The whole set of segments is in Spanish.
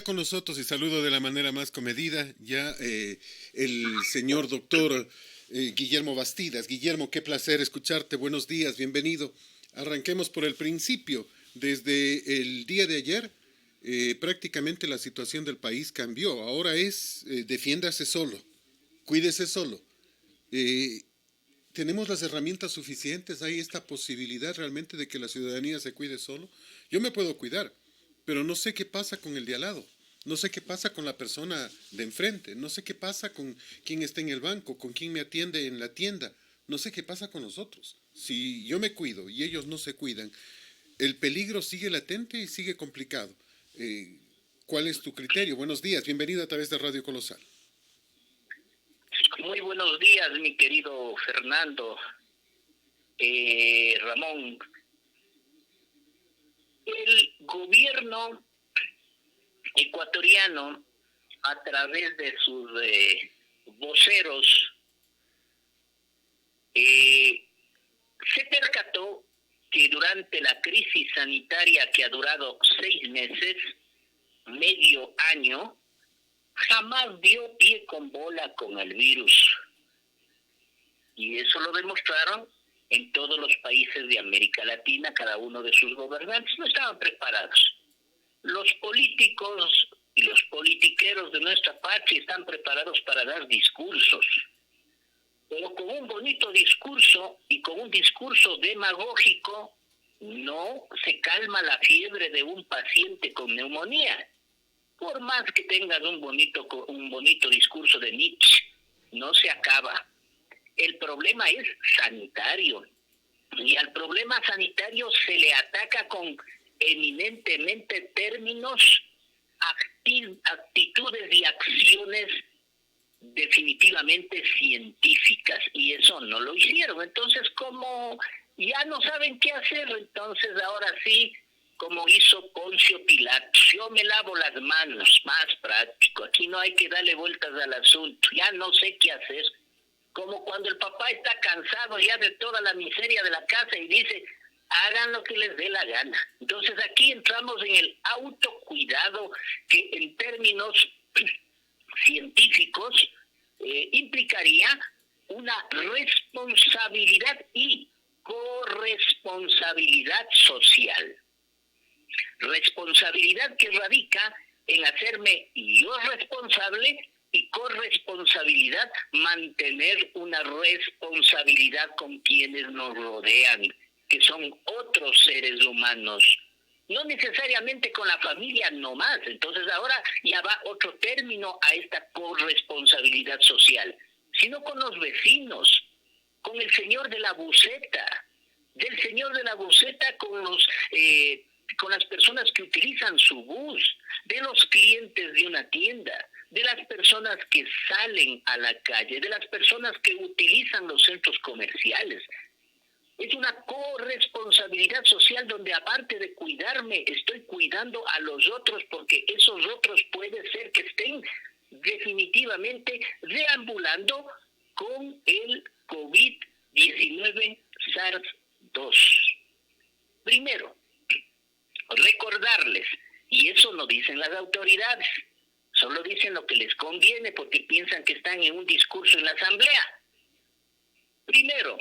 con nosotros y saludo de la manera más comedida ya el señor doctor Guillermo Bastidas. Guillermo, qué placer escucharte. Buenos días, bienvenido. Arranquemos por el principio. Desde el día de ayer, prácticamente la situación del país cambió. Ahora es defiéndase solo, cuídese solo. Eh, ¿Tenemos las herramientas suficientes? ¿Hay esta posibilidad realmente de que la ciudadanía se cuide solo? Yo me puedo cuidar, pero no sé qué pasa con el de al lado. No sé qué pasa con la persona de enfrente. No sé qué pasa con quien está en el banco, con quien me atiende en la tienda. No sé qué pasa con nosotros. Si yo me cuido y ellos no se cuidan, el peligro sigue latente y sigue complicado. Eh, ¿Cuál es tu criterio? Buenos días, bienvenido a través de Radio Colosal. Muy buenos días, mi querido Fernando, Ramón. El gobierno ecuatoriano, a través de sus voceros, se percató que durante la crisis sanitaria que ha durado 6 meses, medio año, jamás dio pie con bola con el virus. Y eso lo demostraron en todos los países de América Latina. Cada uno de sus gobernantes no estaban preparados. Los políticos y los politiqueros de nuestra patria están preparados para dar discursos, pero con un bonito discurso y con un discurso demagógico no se calma la fiebre de un paciente con neumonía. Por más que tengas un bonito discurso de Nietzsche, no se acaba. El problema es sanitario, y al problema sanitario se le ataca con eminentemente términos, actitudes y acciones definitivamente científicas, y eso no lo hicieron. Entonces, como ya no saben qué hacer, entonces ahora sí, como hizo Poncio Pilato, yo me lavo las manos, más práctico, aquí no hay que darle vueltas al asunto, ya no sé qué hacer. Como cuando el papá está cansado ya de toda la miseria de la casa y dice, hagan lo que les dé la gana. Entonces aquí entramos en el autocuidado, que en términos científicos implicaría una responsabilidad y corresponsabilidad social. Responsabilidad que radica en hacerme yo responsable, y corresponsabilidad, mantener una responsabilidad con quienes nos rodean, que son otros seres humanos, no necesariamente con la familia nomás. Entonces ahora ya va otro término a esta corresponsabilidad social, sino con los vecinos, con el señor de la buceta, del señor de la buceta con las personas que utilizan su bus, de los clientes de una tienda, de las personas que salen a la calle, de las personas que utilizan los centros comerciales. Es una corresponsabilidad social donde, aparte de cuidarme, estoy cuidando a los otros, porque esos otros puede ser que estén definitivamente deambulando con el COVID-19 SARS-2. Primero, recordarles, y eso no dicen las autoridades, solo dicen lo que les conviene porque piensan que están en un discurso en la asamblea. Primero,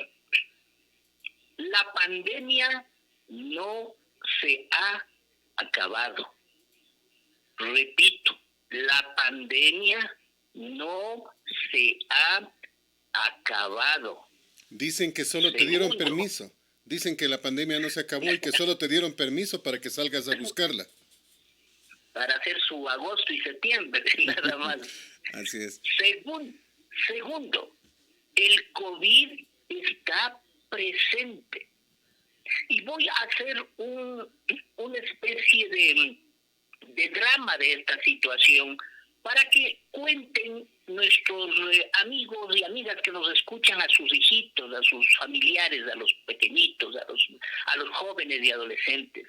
la pandemia no se ha acabado. Repito, la pandemia no se ha acabado. Dicen que solo te dieron permiso. Dicen que la pandemia no se acabó y que solo te dieron permiso para que salgas a buscarla. Para hacer su agosto y septiembre, nada más. Así es. Segundo, el COVID está presente. Y voy a hacer una especie de drama de esta situación para que cuenten nuestros amigos y amigas que nos escuchan, a sus hijitos, a sus familiares, a los pequeñitos, a los jóvenes y adolescentes.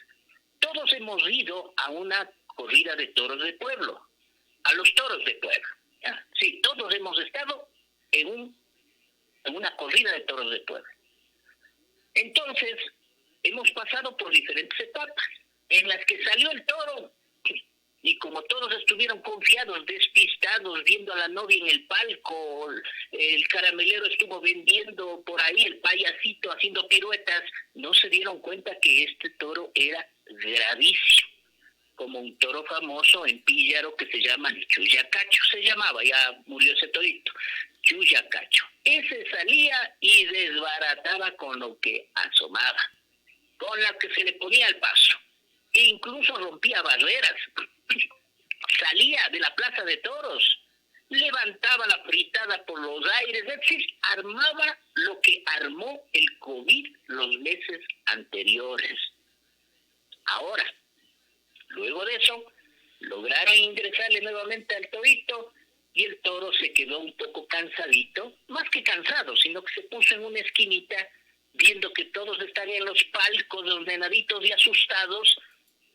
Todos hemos ido a una corrida de toros de pueblo, a los toros de pueblo. ¿Ya? Sí, todos hemos estado en una corrida de toros de pueblo. Entonces, hemos pasado por diferentes etapas en las que salió el toro y como todos estuvieron confiados, despistados, viendo a la novia en el palco, el caramelero estuvo vendiendo por ahí, el payasito haciendo piruetas, no se dieron cuenta que este toro era gravísimo, como un toro famoso en Píllaro que se llama Chuyacacho, se llamaba, ya murió ese torito, Chuyacacho. Ese salía y desbarataba con lo que asomaba, con la que se le ponía al paso, e incluso rompía barreras. Salía de la plaza de toros, levantaba la fritada por los aires, es decir, armaba lo que armó el COVID los meses anteriores. Ahora, luego de eso, lograron ingresarle nuevamente al torito y el toro se quedó un poco cansadito, más que cansado, sino que se puso en una esquinita, viendo que todos estaban en los palcos, ordenaditos y asustados,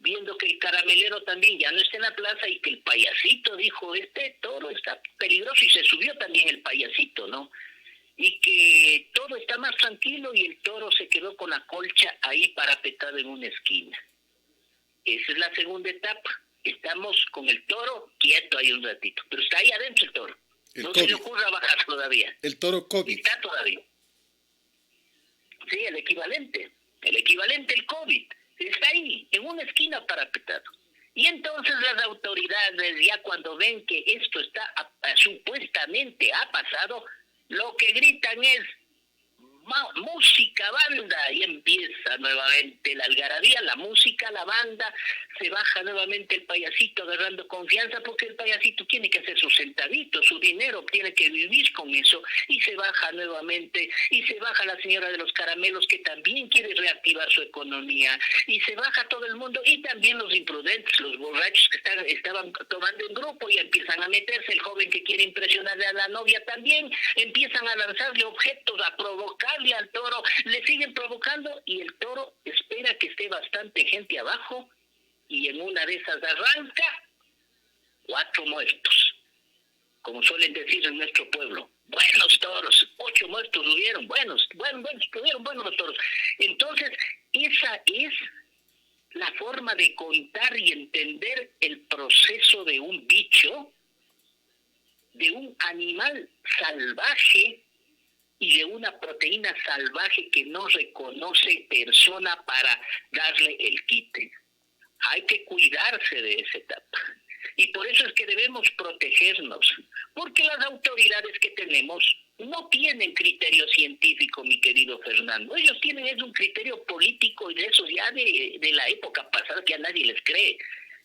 viendo que el caramelero también ya no está en la plaza y que el payasito dijo, este toro está peligroso, y se subió también el payasito, ¿no? Y que todo está más tranquilo y el toro se quedó con la colcha ahí parapetado en una esquina. Esa es la segunda etapa. Estamos con el toro quieto ahí un ratito, pero está ahí adentro el toro. No se le ocurra bajar todavía. El toro COVID. Está todavía. Sí, el equivalente, el COVID. Está ahí, en una esquina parapetado. Y entonces las autoridades, ya cuando ven que esto está supuestamente ha pasado, lo que gritan es música, banda, y empieza nuevamente la algarabía, la música, la banda, se baja nuevamente el payasito agarrando confianza, porque el payasito tiene que hacer sus centavitos, su dinero, tiene que vivir con eso, y se baja nuevamente, y se baja la señora de los caramelos, que también quiere reactivar su economía, y se baja todo el mundo, y también los imprudentes, los borrachos que estaban tomando en grupo, y empiezan a meterse, el joven que quiere impresionarle a la novia también, empiezan a lanzarle objetos, a provocarle al toro, le siguen provocando, y el toro espera que esté bastante gente abajo, y en una de esas arranca 4 muertos, como suelen decir en nuestro pueblo. Buenos toros, 8 muertos hubieron, buenos los toros. Entonces, esa es la forma de contar y entender el proceso de un bicho, de un animal salvaje y de una proteína salvaje que no reconoce persona para darle el quite. Hay que cuidarse de esa etapa. Y por eso es que debemos protegernos, porque las autoridades que tenemos no tienen criterio científico, mi querido Fernando. Ellos tienen un criterio político, y de esos ya de la época pasada, que a nadie les cree.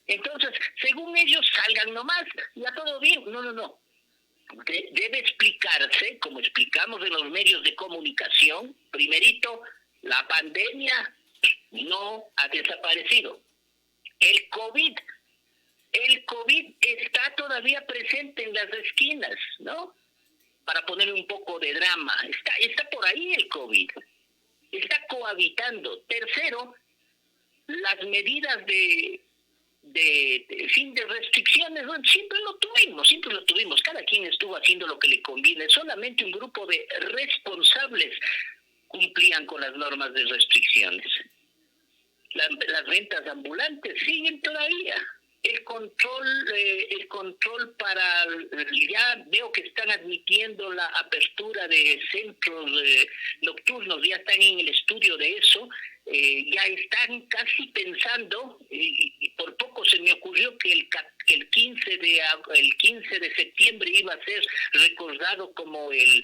Entonces, según ellos, salgan nomás, ya todo bien. No. Debe explicarse, como explicamos en los medios de comunicación. Primerito, la pandemia no ha desaparecido. El COVID está todavía presente en las esquinas, ¿no? Para poner un poco de drama, está por ahí el COVID, está cohabitando. Tercero, las medidas de fin de restricciones, bueno, siempre lo tuvimos, cada quien estuvo haciendo lo que le conviene, solamente un grupo de responsables cumplían con las normas de restricciones. Las ventas ambulantes siguen todavía. El control para, ya veo que están admitiendo la apertura de centros nocturnos, ya están en el estudio de eso, ya están casi pensando, y por poco se me ocurrió que el 15 de septiembre iba a ser recordado como el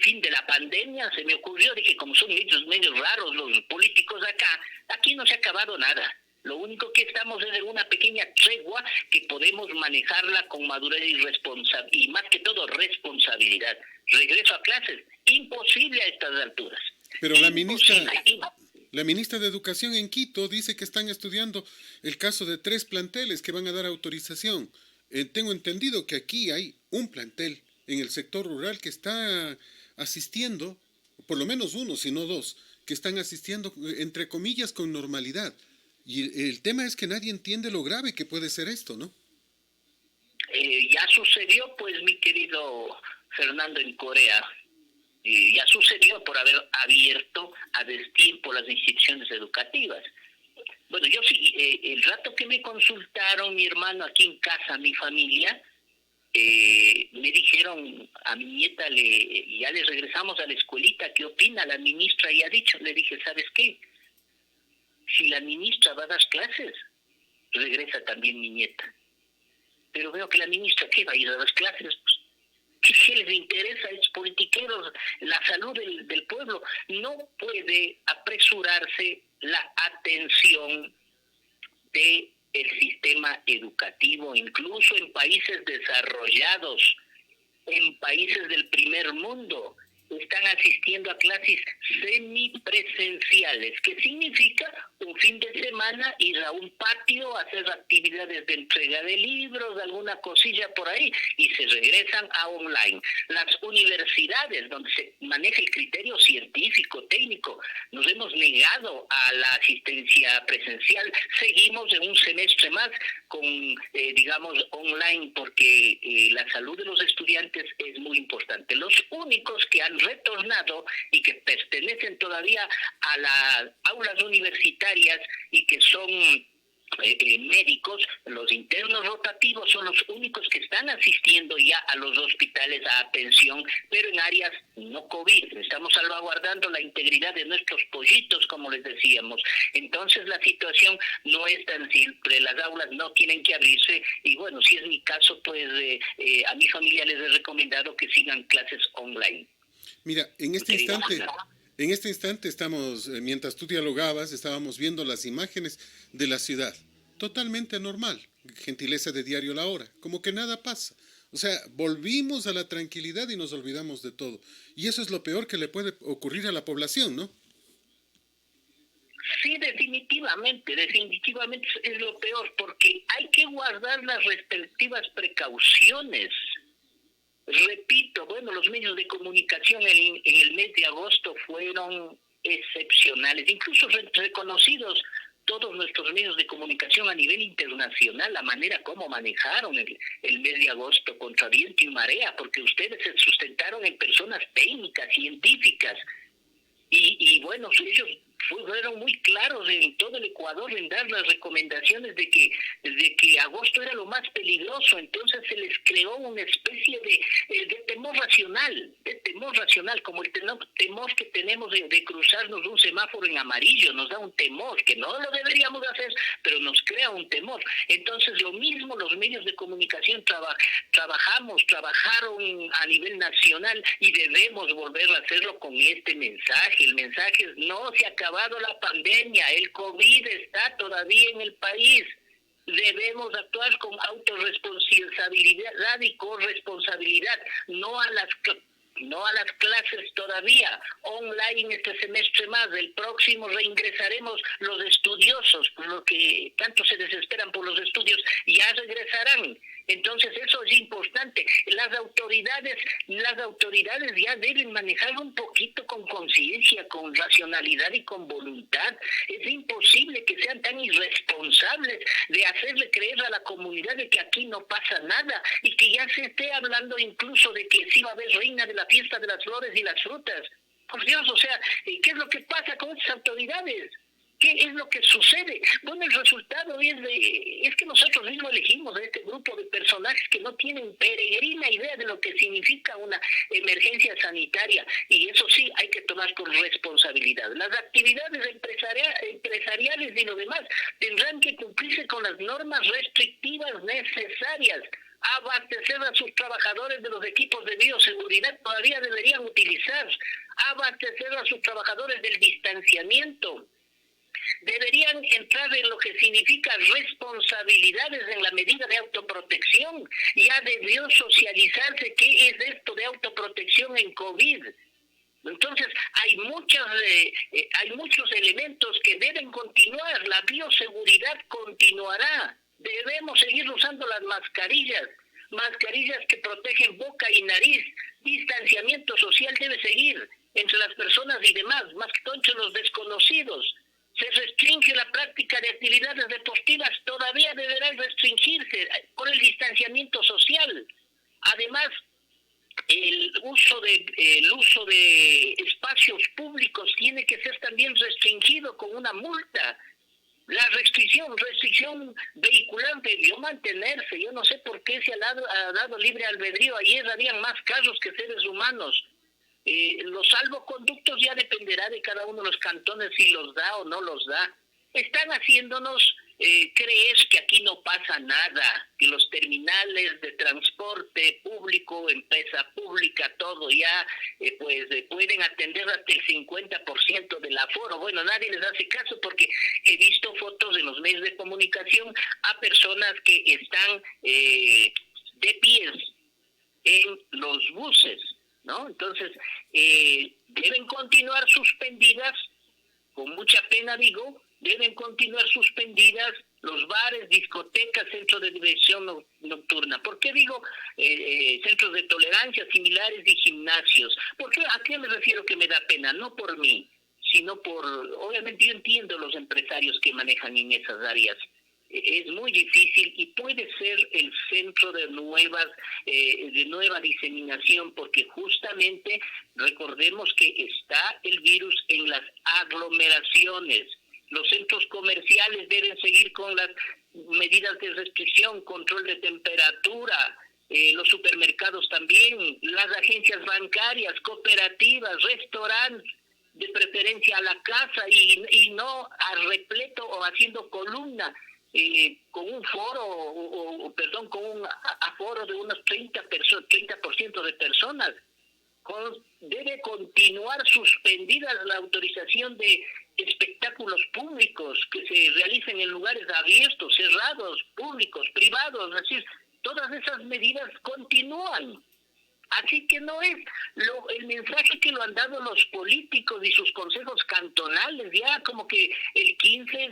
fin de la pandemia. Se me ocurrió, dije, como son medios raros los políticos acá, aquí no se ha acabado nada. Lo único que estamos es en una pequeña tregua que podemos manejarla con madurez y más que todo responsabilidad. Regreso a clases, imposible a estas alturas. Pero la ministra de Educación en Quito dice que están estudiando el caso de 3 planteles que van a dar autorización. Tengo entendido que aquí hay un plantel en el sector rural que está asistiendo, por lo menos uno, si no 2, que están asistiendo, entre comillas, con normalidad. Y el tema es que nadie entiende lo grave que puede ser esto, ¿no? Ya sucedió, pues, mi querido Fernando, en Corea. Ya sucedió por haber abierto a destiempo las instituciones educativas. Bueno, yo sí, el rato que me consultaron mi hermano aquí en casa, mi familia, me dijeron a mi nieta, ya le regresamos a la escuelita, ¿qué opina la ministra? Y ha dicho, le dije, ¿sabes qué? Si la ministra va a dar clases, regresa también mi nieta. Pero veo que la ministra, ¿qué va a ir a dar clases? ¿Qué les interesa? Es politiqueros, la salud del pueblo. No puede apresurarse la atención de el sistema educativo, incluso en países desarrollados, en países del primer mundo, están asistiendo a clases semipresenciales, que significa un fin de semana ir a un patio, hacer actividades de entrega de libros, alguna cosilla por ahí, y se regresan a online. Las universidades, donde se maneja el criterio científico, técnico, nos hemos negado a la asistencia presencial. Seguimos en un semestre más con, digamos, online, porque la salud de los estudiantes es muy importante. Los únicos que han retornado y que pertenecen todavía a las aulas universitarias y que son médicos, los internos rotativos son los únicos que están asistiendo ya a los hospitales a atención, pero en áreas no COVID. Estamos salvaguardando la integridad de nuestros pollitos, como les decíamos. Entonces la situación no es tan simple, las aulas no tienen que abrirse y bueno, si es mi caso, pues a mi familia les he recomendado que sigan clases online. Mira, en este instante estamos, mientras tú dialogabas, estábamos viendo las imágenes de la ciudad. Totalmente normal, gentileza de Diario La Hora, como que nada pasa. O sea, volvimos a la tranquilidad y nos olvidamos de todo. Y eso es lo peor que le puede ocurrir a la población, ¿no? Sí, definitivamente es lo peor, porque hay que guardar las respectivas precauciones. Repito, bueno, los medios de comunicación en el mes de agosto fueron excepcionales, incluso reconocidos todos nuestros medios de comunicación a nivel internacional, la manera como manejaron el mes de agosto contra viento y marea, porque ustedes se sustentaron en personas técnicas, científicas, y bueno, ellos fueron muy claros en todo el Ecuador en dar las recomendaciones de que agosto era lo más peligroso. Entonces se les creó una especie de temor racional, como el temor que tenemos de cruzarnos un semáforo en amarillo. Nos da un temor, que no lo deberíamos hacer, pero nos crea un temor. Entonces lo mismo los medios de comunicación trabajaron a nivel nacional y debemos volver a hacerlo con este mensaje. El mensaje es: no se ha acabado la pandemia, el COVID está todavía en el país. Debemos actuar con autorresponsabilidad y corresponsabilidad, no a las clases todavía, online este semestre más. El próximo reingresaremos los estudiosos, por lo que tanto se desesperan por los estudios, ya regresarán. Entonces eso es importante. Las autoridades ya deben manejar un poquito con conciencia, con racionalidad y con voluntad. Es imposible que sean tan irresponsables de hacerle creer a la comunidad de que aquí no pasa nada y que ya se esté hablando incluso de que sí va a haber reina de la fiesta de las flores y las frutas. Por Dios, o sea, ¿qué es lo que pasa con esas autoridades? ¿Qué es lo que sucede? Bueno, el resultado es que nosotros mismos elegimos a este grupo de personajes que no tienen peregrina idea de lo que significa una emergencia sanitaria, y eso sí hay que tomar con responsabilidad. Las actividades empresariales y lo demás tendrán que cumplirse con las normas restrictivas necesarias. Abastecer a sus trabajadores de los equipos de bioseguridad todavía deberían utilizar. Abastecer a sus trabajadores del distanciamiento. Deberían entrar en lo que significa responsabilidades en la medida de autoprotección. Ya debió socializarse qué es esto de autoprotección en COVID. Entonces hay muchos elementos que deben continuar. La bioseguridad continuará. Debemos seguir usando las mascarillas que protegen boca y nariz. Distanciamiento social debe seguir entre las personas y demás, más que todo entre los desconocidos. Se restringe la práctica de actividades deportivas, todavía deberá restringirse por el distanciamiento social. Además, el uso de espacios públicos tiene que ser también restringido con una multa. La restricción vehicular debió mantenerse. Yo no sé por qué se ha dado libre albedrío. Ayer habían más carros que seres humanos. Los salvoconductos ya dependerá de cada uno de los cantones si los da o no los da. Están haciéndonos creer que aquí no pasa nada, que los terminales de transporte público, empresa pública, todo ya pueden atender hasta el 50% del aforo. Bueno, nadie les hace caso porque he visto fotos en los medios de comunicación a personas que están de pies en los buses, ¿no? Entonces, deben continuar suspendidas, con mucha pena digo, deben continuar suspendidas los bares, discotecas, centros de diversión nocturna. ¿Por qué digo centros de tolerancia similares y gimnasios? Porque ¿a qué me refiero que me da pena? No por mí, sino por, obviamente yo entiendo los empresarios que manejan en esas áreas. Es muy difícil y puede ser el centro de nueva diseminación, porque justamente recordemos que está el virus en las aglomeraciones. Los centros comerciales deben seguir con las medidas de restricción, control de temperatura, los supermercados también, las agencias bancarias, cooperativas, restaurantes, de preferencia a la casa y no a repleto o haciendo columna. Con un foro, con un aforo de unos 30% de personas. Debe continuar suspendida la autorización de espectáculos públicos que se realicen en lugares abiertos, cerrados, públicos, privados, es decir, todas esas medidas continúan. Así que no es el mensaje que lo han dado los políticos y sus consejos cantonales, ya como que el 15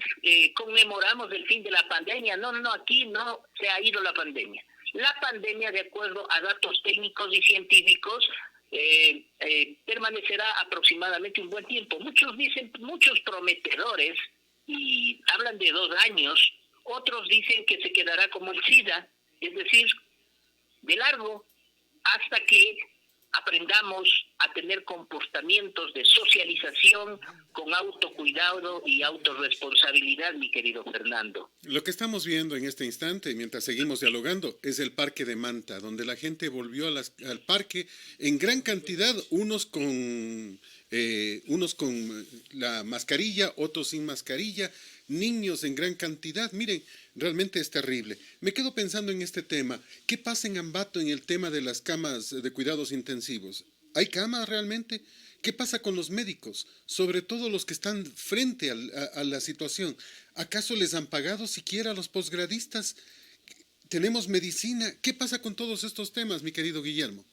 conmemoramos el fin de la pandemia. No, aquí no se ha ido la pandemia. La pandemia, de acuerdo a datos técnicos y científicos, permanecerá aproximadamente un buen tiempo. Muchos prometedores, y hablan de 2 años, otros dicen que se quedará como el SIDA, es decir, de largo, hasta que aprendamos a tener comportamientos de socialización con autocuidado y autorresponsabilidad, mi querido Fernando. Lo que estamos viendo en este instante, mientras seguimos dialogando, es el Parque de Manta, donde la gente volvió al parque en gran cantidad, unos con la mascarilla, otros sin mascarilla, niños en gran cantidad. Miren, realmente es terrible. Me quedo pensando en este tema. ¿Qué pasa en Ambato en el tema de las camas de cuidados intensivos? ¿Hay camas realmente? ¿Qué pasa con los médicos? Sobre todo los que están frente a la situación. ¿Acaso les han pagado siquiera a los posgradistas? ¿Tenemos medicina? ¿Qué pasa con todos estos temas, mi querido Guillermo?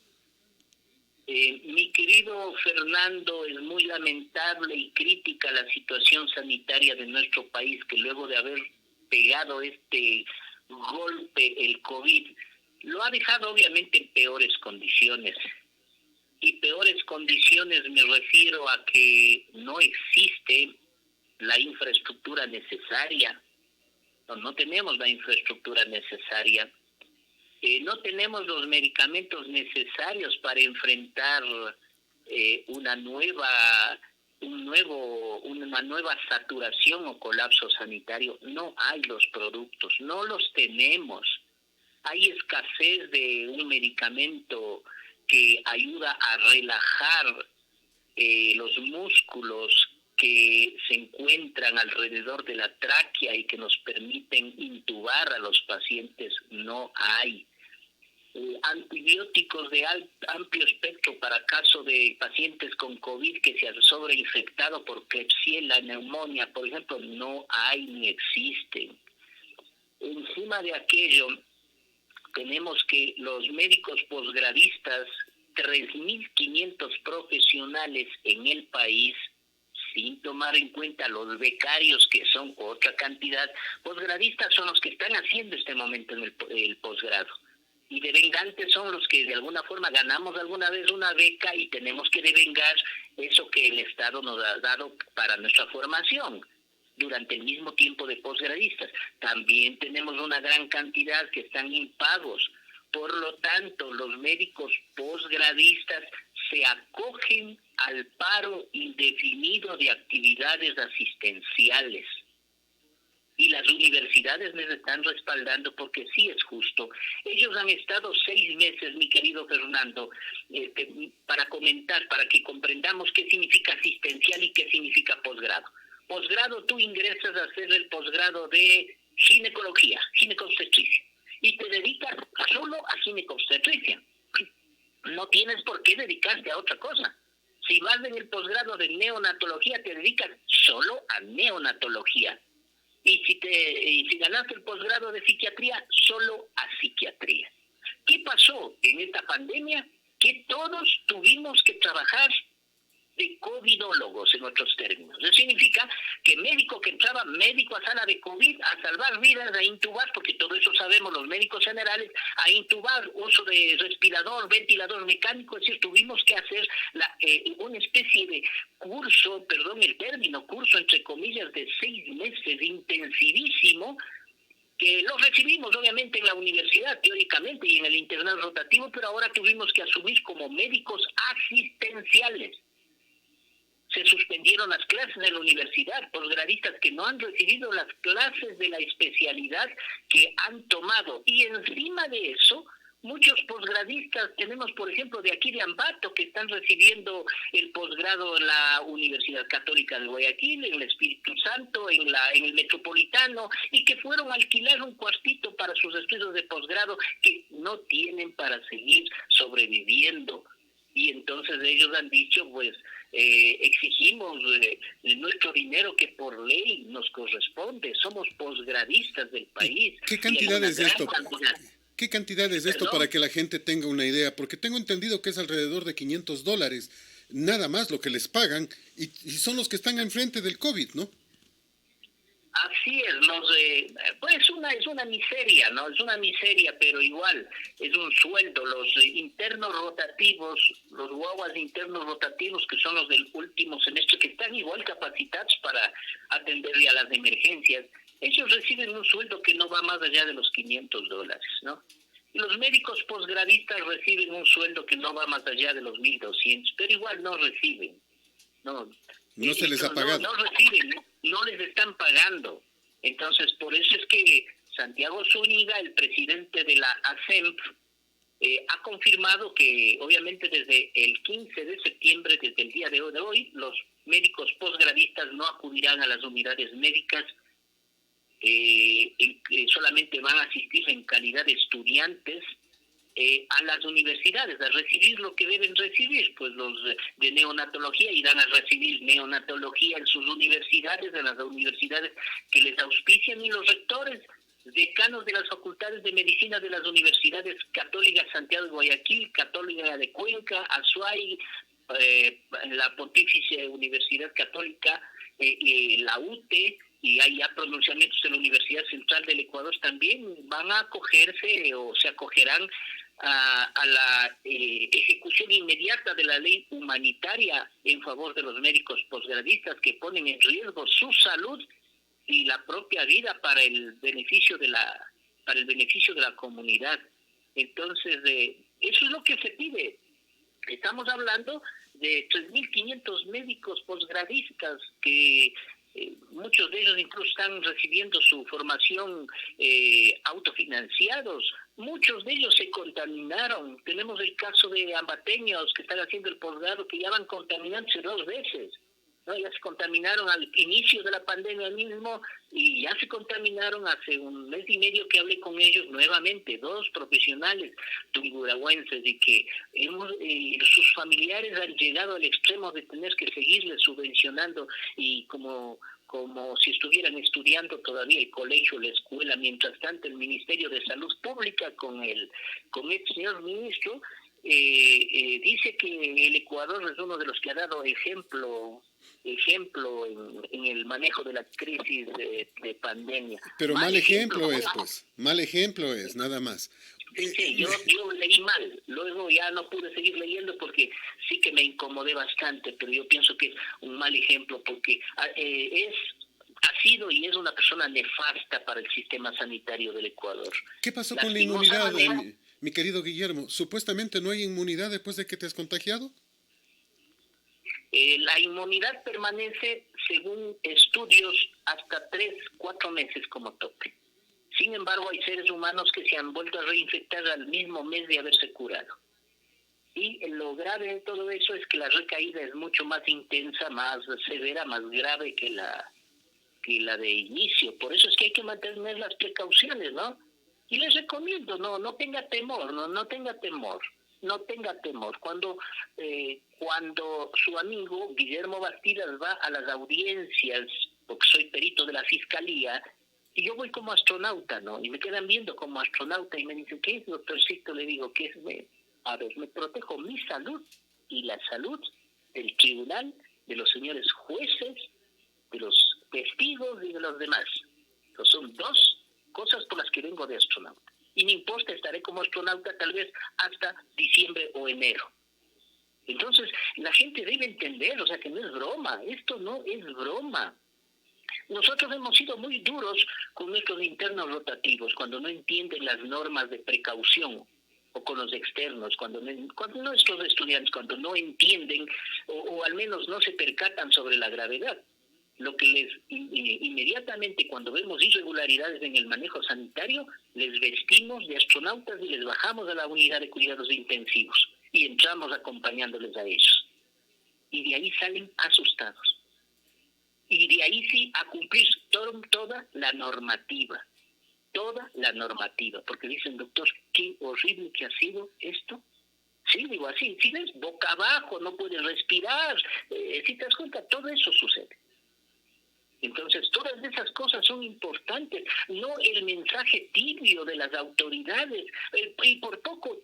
Mi querido Fernando, es muy lamentable y crítica la situación sanitaria de nuestro país, que luego de haber pegado este golpe, el COVID, lo ha dejado obviamente en peores condiciones. Y peores condiciones me refiero a que no existe la infraestructura necesaria. No tenemos la infraestructura necesaria. No tenemos los medicamentos necesarios para enfrentar una nueva saturación o colapso sanitario. No hay los productos, no los tenemos. Hay escasez de un medicamento que ayuda a relajar los músculos que se encuentran alrededor de la tráquea y que nos permiten intubar a los pacientes. No hay. Antibióticos de amplio espectro para caso de pacientes con COVID que se han sobreinfectado por Klebsiella, neumonía, por ejemplo, no hay ni existen. Encima de aquello, tenemos que los médicos posgradistas, 3.500 profesionales en el país, sin tomar en cuenta los becarios, que son otra cantidad, posgradistas son los que están haciendo este momento en el posgrado. Y devengantes son los que de alguna forma ganamos alguna vez una beca y tenemos que devengar eso que el Estado nos ha dado para nuestra formación durante el mismo tiempo de posgradistas. También tenemos una gran cantidad que están impagos. Por lo tanto, los médicos posgradistas se acogen al paro indefinido de actividades asistenciales. y las universidades les están respaldando porque sí es justo. Ellos han estado 6 meses, mi querido Fernando, para comentar, para que comprendamos qué significa asistencial y qué significa posgrado. Posgrado, tú ingresas a hacer el posgrado de ginecología, ginecobstetricia, y te dedicas solo a ginecobstetricia. No tienes por qué dedicarte a otra cosa. Si vas en el posgrado de neonatología, te dedicas solo a neonatología. Y si ganaste el posgrado de psiquiatría, solo a psiquiatría. ¿Qué pasó en esta pandemia? Que todos tuvimos que trabajar de covidólogos en otros términos. Eso significa que médico que entraba, médico a sala de COVID, a salvar vidas, a intubar, porque todo eso sabemos los médicos generales, a intubar, uso de respirador, ventilador mecánico, es decir, tuvimos que hacer una especie de curso, perdón el término, curso entre comillas de 6 meses, intensivísimo, que los recibimos obviamente en la universidad, teóricamente, y en el internado rotativo, pero ahora tuvimos que asumir como médicos asistenciales. Se suspendieron las clases de la universidad, posgradistas que no han recibido las clases de la especialidad que han tomado. Y encima de eso, muchos posgradistas, tenemos por ejemplo de aquí de Ambato, que están recibiendo el posgrado en la Universidad Católica de Guayaquil, en el Espíritu Santo, en el Metropolitano, y que fueron a alquilar un cuartito para sus estudios de posgrado que no tienen para seguir sobreviviendo. Y entonces ellos han dicho, pues, exigimos nuestro dinero que por ley nos corresponde. Somos posgradistas del país. ¿Qué cantidad es esto? ¿Qué cantidad es esto para que la gente tenga una idea? Porque tengo entendido que es alrededor de $500, nada más lo que les pagan, y son los que están enfrente del COVID, ¿no? Así es, pues es una miseria, ¿no? Es una miseria, pero igual es un sueldo. Los internos rotativos, los guaguas internos rotativos, que son los del último semestre, que están igual capacitados para atender ya las emergencias, ellos reciben un sueldo que no va más allá de los $500, ¿no? Y los médicos posgradistas reciben un sueldo que no va más allá de los 1.200, pero igual no reciben, ¿no? No se les ha pagado. No reciben, no les están pagando. Entonces, por eso es que Santiago Zúñiga, el presidente de la ASEMP, ha confirmado que obviamente desde el 15 de septiembre, desde el día de hoy, los médicos posgradistas no acudirán a las unidades médicas, solamente van a asistir en calidad de estudiantes a las universidades, a recibir lo que deben recibir. Pues los de neonatología irán a recibir neonatología en sus universidades, en las universidades que les auspician, y los rectores, decanos de las facultades de medicina de las universidades católicas Santiago de Guayaquil, Católica de Cuenca, Azuay, la Pontificia Universidad Católica, la UTE, y hay ya pronunciamientos de la Universidad Central del Ecuador, también van a acogerse o se acogerán a la ejecución inmediata de la ley humanitaria en favor de los médicos posgradistas, que ponen en riesgo su salud y la propia vida para el beneficio de la comunidad. Entonces, eso es lo que se pide. Estamos hablando de 3.500 médicos posgradistas que muchos de ellos incluso están recibiendo su formación autofinanciados. Muchos de ellos se contaminaron. Tenemos el caso de ambateños que están haciendo el posgrado que ya van contaminándose 2 veces, ¿no? Ya se contaminaron al inicio de la pandemia mismo, y ya se contaminaron hace 1 mes y medio que hablé con ellos nuevamente, 2 profesionales tunguragüenses, y que sus familiares han llegado al extremo de tener que seguirles subvencionando, y como si estuvieran estudiando todavía el colegio, la escuela. Mientras tanto, el Ministerio de Salud Pública con el señor ministro dice que el Ecuador es uno de los que ha dado ejemplo en el manejo de la crisis de pandemia. Pero mal ejemplo es, nada más. Sí, yo leí mal, luego ya no pude seguir leyendo porque sí que me incomodé bastante, pero yo pienso que es un mal ejemplo porque ha sido y es una persona nefasta para el sistema sanitario del Ecuador. ¿Qué pasó con la inmunidad, mi querido Guillermo? ¿Supuestamente no hay inmunidad después de que te has contagiado? La inmunidad permanece según estudios, hasta 3-4 meses como tope. Sin embargo, hay seres humanos que se han vuelto a reinfectar al mismo mes de haberse curado. Y lo grave de todo eso es que la recaída es mucho más intensa, más severa, más grave que la de inicio. Por eso es que hay que mantener las precauciones, ¿no? Y les recomiendo, no tenga temor, no tenga temor. No tenga temor. Cuando su amigo Guillermo Bastidas va a las audiencias, porque soy perito de la fiscalía, y yo voy como astronauta, ¿no? Y me quedan viendo como astronauta y me dicen, ¿qué es, doctorcito? Le digo, ¿qué es? Me protejo mi salud y la salud del tribunal, de los señores jueces, de los testigos y de los demás. Entonces son dos cosas por las que vengo de astronauta. Y no importa, estaré como astronauta tal vez hasta diciembre o enero. Entonces, la gente debe entender, o sea, que no es broma, esto no es broma. Nosotros hemos sido muy duros con nuestros internos rotativos, cuando no entienden las normas de precaución, o con los externos, cuando nuestros estudiantes, cuando no entienden, o al menos no se percatan sobre la gravedad. Lo que les inmediatamente cuando vemos irregularidades en el manejo sanitario, les vestimos de astronautas y les bajamos a la unidad de cuidados intensivos y entramos acompañándoles a ellos. Y de ahí salen asustados. Y de ahí sí a cumplir toda la normativa, porque dicen, doctor, qué horrible que ha sido esto. Sí, digo así, si ves, boca abajo, no puedes respirar, si te das cuenta, todo eso sucede. Entonces, todas esas cosas son importantes, no el mensaje tibio de las autoridades. Y por poco,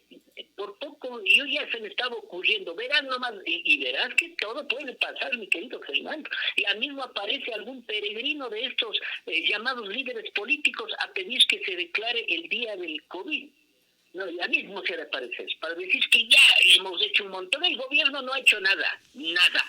yo ya se me estaba ocurriendo, verás nomás, y verás que todo puede pasar, mi querido Fernando. Ya mismo aparece algún peregrino de estos llamados líderes políticos a pedir que se declare el día del COVID. No, ya mismo se aparece para decir que ya hemos hecho un montón. El gobierno no ha hecho nada,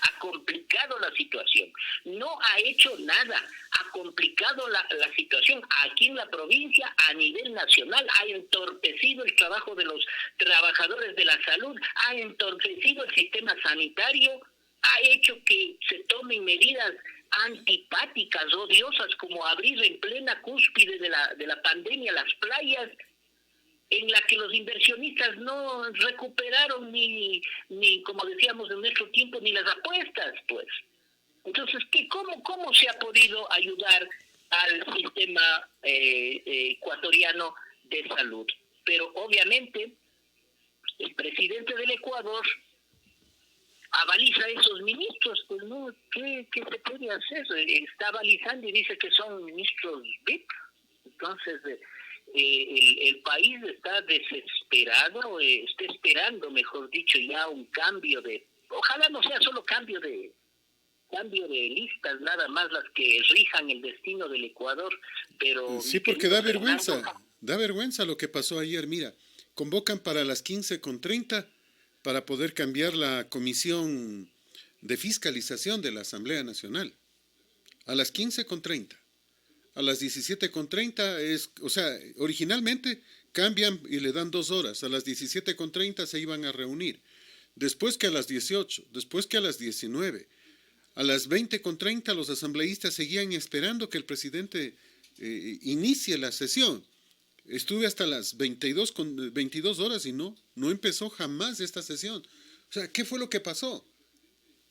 ha complicado la situación, no ha hecho nada, ha complicado la situación aquí en la provincia, a nivel nacional, ha entorpecido el trabajo de los trabajadores de la salud, ha entorpecido el sistema sanitario, ha hecho que se tomen medidas antipáticas, odiosas, como abrir en plena cúspide de la pandemia las playas, en la que los inversionistas no recuperaron ni como decíamos en nuestro tiempo, ni las apuestas, pues. Entonces, ¿cómo se ha podido ayudar al sistema ecuatoriano de salud? Pero obviamente el presidente del Ecuador avaliza a esos ministros, pues no, ¿qué se puede hacer? Está avalizando y dice que son ministros VIP. Entonces, el país está desesperado, está esperando, mejor dicho, ya un cambio ojalá no sea solo cambio de listas, nada más las que rijan el destino del Ecuador, pero... Sí, porque da vergüenza lo que pasó ayer. Mira, convocan para las 15:30 para poder cambiar la comisión de fiscalización de la Asamblea Nacional. A las 15:30. A las 17:30 originalmente cambian y le dan 2 horas. A las 17:30 se iban a reunir. Después que a las 18, después que a las 19. A las 20:30 los asambleístas seguían esperando que el presidente inicie la sesión. Estuve hasta las 22 horas y no empezó jamás esta sesión. O sea, ¿qué fue lo que pasó?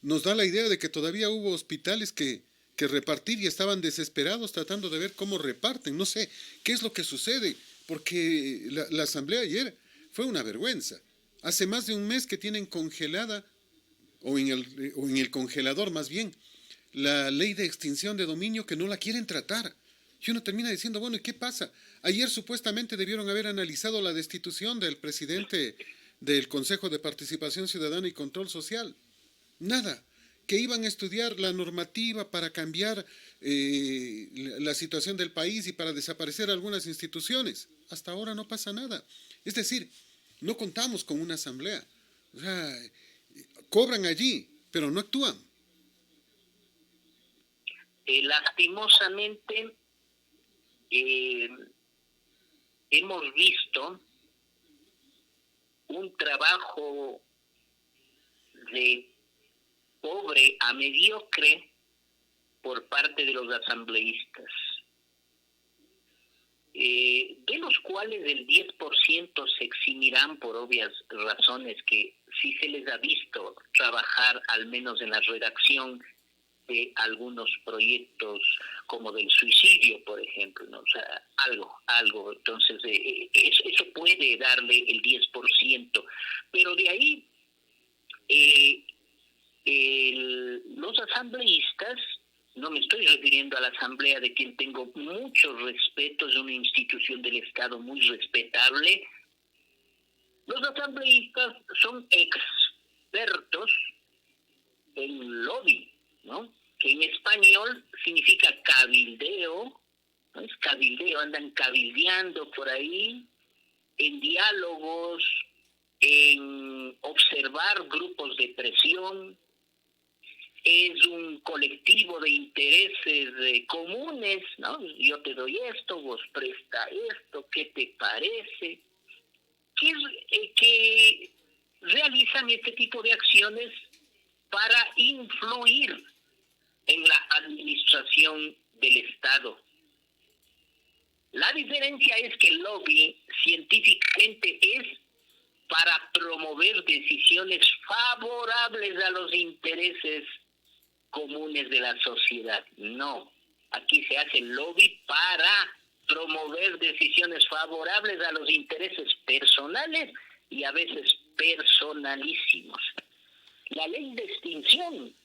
Nos da la idea de que todavía hubo hospitales que repartir y estaban desesperados tratando de ver cómo reparten. No sé qué es lo que sucede, porque la asamblea ayer fue una vergüenza. Hace más de un mes que tienen congelada, o en el congelador más bien, la ley de extinción de dominio, que no la quieren tratar. Y uno termina diciendo, bueno, ¿y qué pasa? Ayer supuestamente debieron haber analizado la destitución del presidente del Consejo de Participación Ciudadana y Control Social. Nada. Que iban a estudiar la normativa para cambiar la situación del país y para desaparecer algunas instituciones. Hasta ahora no pasa nada. Es decir, no contamos con una asamblea. O sea, cobran allí, pero no actúan. Lastimosamente, hemos visto un trabajo de pobre a mediocre por parte de los asambleístas, de los cuales el 10% se eximirán por obvias razones, que sí se les ha visto trabajar al menos en la redacción de algunos proyectos como del suicidio, por ejemplo, ¿no? O sea, algo. Entonces, eso puede darle el 10%, pero de ahí los asambleístas, no me estoy refiriendo a la asamblea, de quien tengo mucho respeto, es una institución del Estado muy respetable. Los asambleístas son expertos en lobby, ¿no? Que en español significa cabildeo, ¿no? Es cabildeo, andan cabildeando por ahí, en diálogos, en observar grupos de presión. Es un colectivo de intereses comunes, ¿no? Yo te doy esto, vos presta esto, ¿qué te parece? Que realizan este tipo de acciones para influir en la administración del Estado. La diferencia es que el lobby científicamente es para promover decisiones favorables a los intereses comunes de la sociedad. No, aquí se hace el lobby para promover decisiones favorables a los intereses personales y a veces personalísimos. La ley de extinción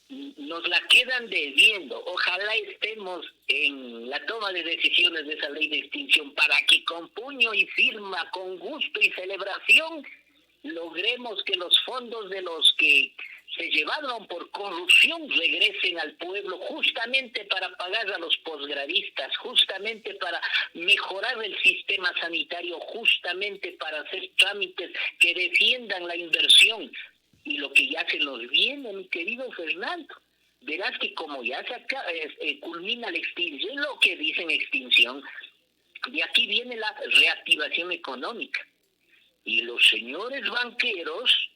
nos la quedan debiendo. Ojalá estemos en la toma de decisiones de esa ley de extinción para que con puño y firma, con gusto y celebración, logremos que los fondos de los que se llevaron por corrupción regresen al pueblo, justamente para pagar a los posgradistas, justamente para mejorar el sistema sanitario, justamente para hacer trámites que defiendan la inversión. Y lo que ya se nos viene, mi querido Fernando, verás que como ya se culmina la extinción, lo que dicen extinción, de aquí viene la reactivación económica. Y los señores banqueros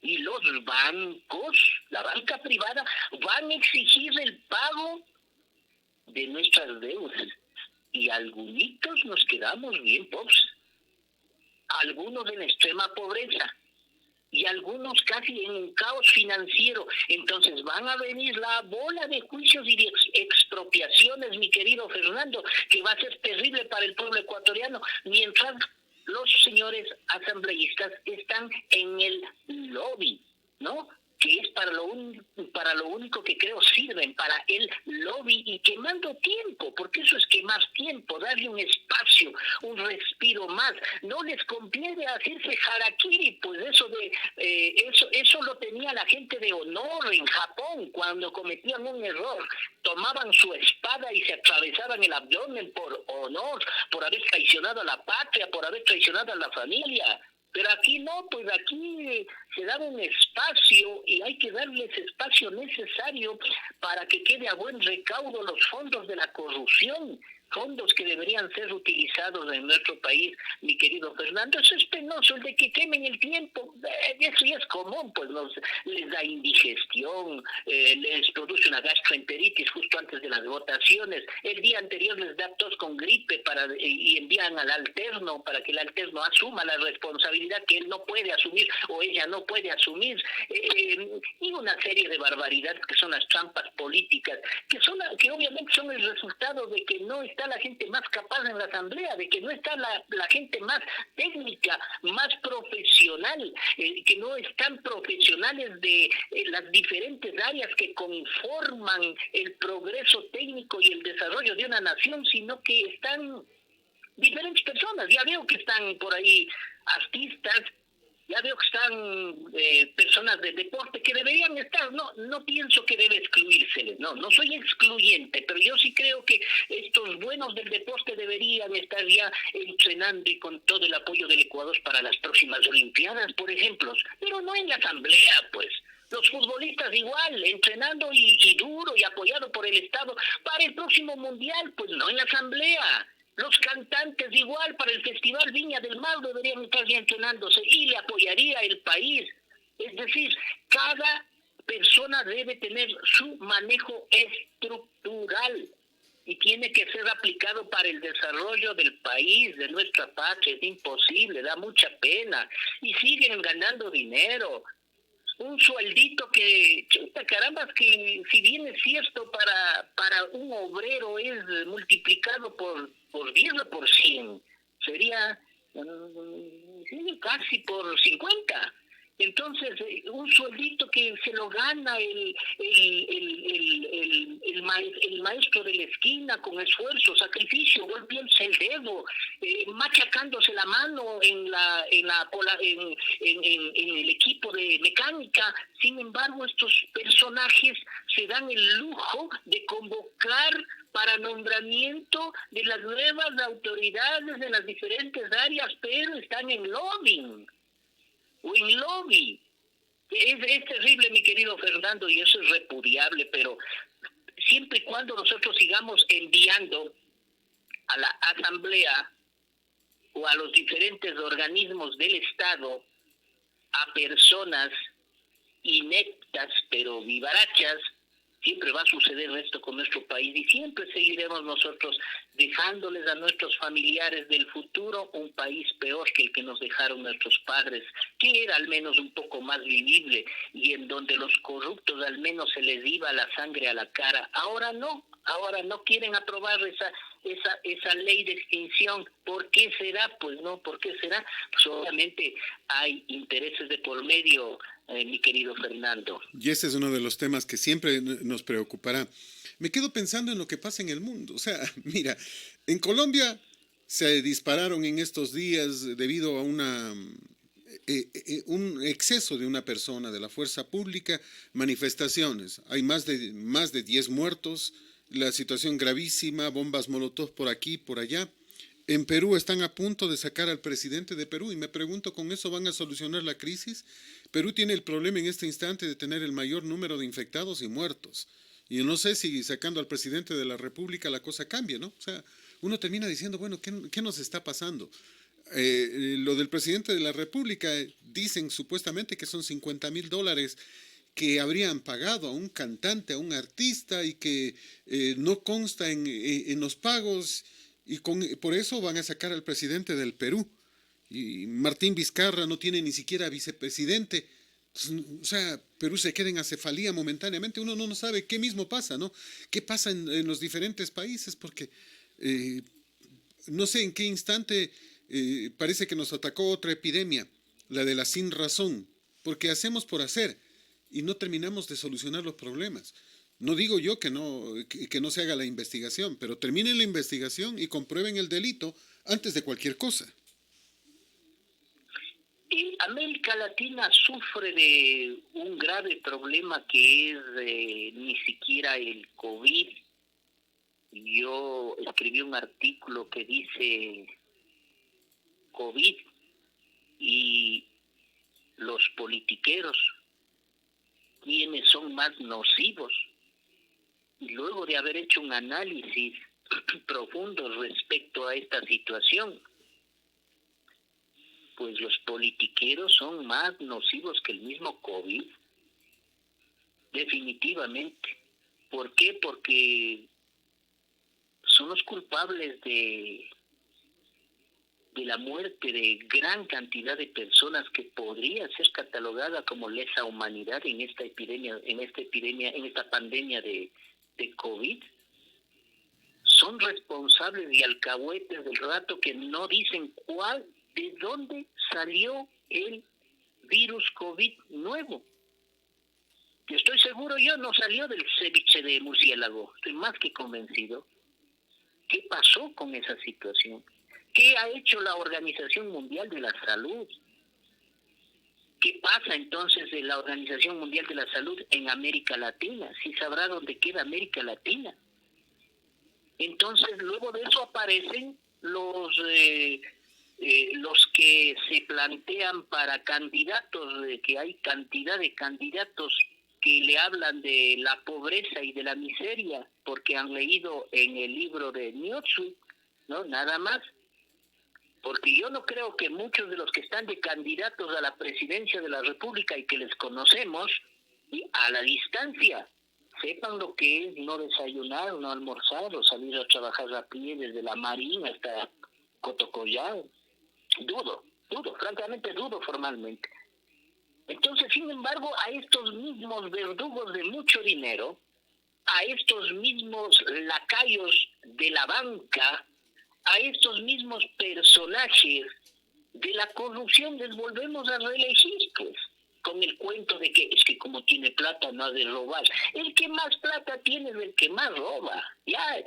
y los bancos, la banca privada, van a exigir el pago de nuestras deudas. Y algunos nos quedamos bien pobres, algunos en extrema pobreza, y algunos casi en un caos financiero. Entonces van a venir la bola de juicios y de expropiaciones, mi querido Fernando, que va a ser terrible para el pueblo ecuatoriano, mientras los señores asambleístas están en el lobby, ¿no? Que es para lo único que creo sirven, para el lobby, y quemando tiempo, porque eso es quemar tiempo, darle un espacio, un respiro más. No les conviene hacerse harakiri, pues eso lo tenía la gente de honor en Japón, cuando cometían un error, tomaban su espada y se atravesaban el abdomen por honor, por haber traicionado a la patria, por haber traicionado a la familia. Pero aquí no, pues aquí se da un espacio y hay que darle ese espacio necesario para que quede a buen recaudo los fondos de la corrupción, fondos que deberían ser utilizados en nuestro país, mi querido Fernando. Eso es penoso, el de que quemen el tiempo, eso ya es común, pues les da indigestión, les produce una gastroenteritis justo antes de las votaciones, el día anterior les da tos con gripe y envían al alterno para que el alterno asuma la responsabilidad que él no puede asumir o ella no puede asumir, y una serie de barbaridades que son las trampas políticas, que obviamente son el resultado de que no está la gente más capaz en la asamblea, de que no está la gente más técnica, más profesional, que no están profesionales de las diferentes áreas que conforman el progreso técnico y el desarrollo de una nación, sino que están diferentes personas. Ya veo que están por ahí artistas, ya veo que están personas de deporte que deberían estar. No pienso que debe excluírseles, no soy excluyente, pero yo sí creo que estos buenos del deporte deberían estar ya entrenando y con todo el apoyo del Ecuador para las próximas Olimpiadas, por ejemplo, pero no en la asamblea, pues. Los futbolistas igual, entrenando y duro y apoyado por el Estado para el próximo Mundial, pues no en la asamblea. Los cantantes igual para el Festival Viña del Mar deberían estar ya entrenándose y le apoyaría el país. Es decir, cada persona debe tener su manejo estructural y tiene que ser aplicado para el desarrollo del país, de nuestra patria. Es imposible, da mucha pena. Y siguen ganando dinero. Un sueldito que, chuta caramba, que si bien es cierto para un obrero es multiplicado por 10 o por 100, sería casi por 50. Entonces, un sueldito que se lo gana el maestro de la esquina con esfuerzo, sacrificio, golpeándose el dedo, machacándose la mano en el equipo de mecánica. Sin embargo, estos personajes se dan el lujo de convocar para nombramiento de las nuevas autoridades de las diferentes áreas, pero están en lobbying o en lobby. Es terrible, mi querido Fernando, y eso es repudiable, pero siempre y cuando nosotros sigamos enviando a la Asamblea o a los diferentes organismos del Estado a personas ineptas pero vivarachas, siempre va a suceder esto con nuestro país y siempre seguiremos nosotros dejándoles a nuestros familiares del futuro un país peor que el que nos dejaron nuestros padres, que era al menos un poco más vivible y en donde los corruptos al menos se les iba la sangre a la cara. Ahora no quieren aprobar esa ley de extinción. ¿Por qué será? Pues no, ¿por qué será? Pues obviamente hay intereses de por medio, mi querido Fernando. Y ese es uno de los temas que siempre nos preocupará. Me quedo pensando en lo que pasa en el mundo. O sea, mira, en Colombia se dispararon en estos días debido a un exceso de una persona de la fuerza pública, manifestaciones. Hay más de 10 muertos, la situación gravísima, bombas molotov por aquí, por allá. En Perú están a punto de sacar al presidente de Perú y me pregunto, ¿con eso van a solucionar la crisis? Perú tiene el problema en este instante de tener el mayor número de infectados y muertos. Y no sé si sacando al presidente de la República la cosa cambie, ¿no? O sea, uno termina diciendo, bueno, ¿qué nos está pasando? Lo del presidente de la República, dicen supuestamente que son $50,000 que habrían pagado a un cantante, a un artista y que no consta en los pagos y por eso van a sacar al presidente del Perú. Y Martín Vizcarra no tiene ni siquiera vicepresidente. O sea, Perú se queda en acefalía momentáneamente. Uno no sabe qué mismo pasa, ¿no? ¿Qué pasa en los diferentes países? Porque no sé en qué instante parece que nos atacó otra epidemia, la de la sin razón, porque hacemos por hacer y no terminamos de solucionar los problemas. No digo yo que no se haga la investigación, pero terminen la investigación y comprueben el delito antes de cualquier cosa. América Latina sufre de un grave problema que es ni siquiera el COVID. Yo escribí un artículo que dice COVID y los politiqueros, quienes son más nocivos. Y luego de haber hecho un análisis profundo respecto a esta situación, pues los politiqueros son más nocivos que el mismo COVID. Definitivamente. ¿Por qué? Porque son los culpables de la muerte de gran cantidad de personas que podría ser catalogada como lesa humanidad en esta pandemia de COVID. Son responsables y alcahuetes del rato que no dicen de dónde salió el virus COVID nuevo. Estoy seguro yo no salió del ceviche de murciélago, estoy más que convencido. ¿Qué pasó con esa situación? ¿Qué ha hecho la Organización Mundial de la Salud? ¿Qué pasa entonces de la Organización Mundial de la Salud en América Latina? ¿Sí sabrá dónde queda América Latina? Entonces, luego de eso aparecen los que se plantean para candidatos, que hay cantidad de candidatos que le hablan de la pobreza y de la miseria, porque han leído en el libro de Newsweek, ¿no? Nada más. Porque yo no creo que muchos de los que están de candidatos a la presidencia de la República y que les conocemos, y a la distancia. Sepan lo que es no desayunar, no almorzar o salir a trabajar a pie desde la Marina hasta Cotocollao. Dudo, francamente dudo formalmente. Entonces, sin embargo, a estos mismos verdugos de mucho dinero, a estos mismos lacayos de la banca, a estos mismos personajes de la corrupción les volvemos a reelegir, pues, con el cuento de que es que como tiene plata no ha de robar. El que más plata tiene es el que más roba. Ya,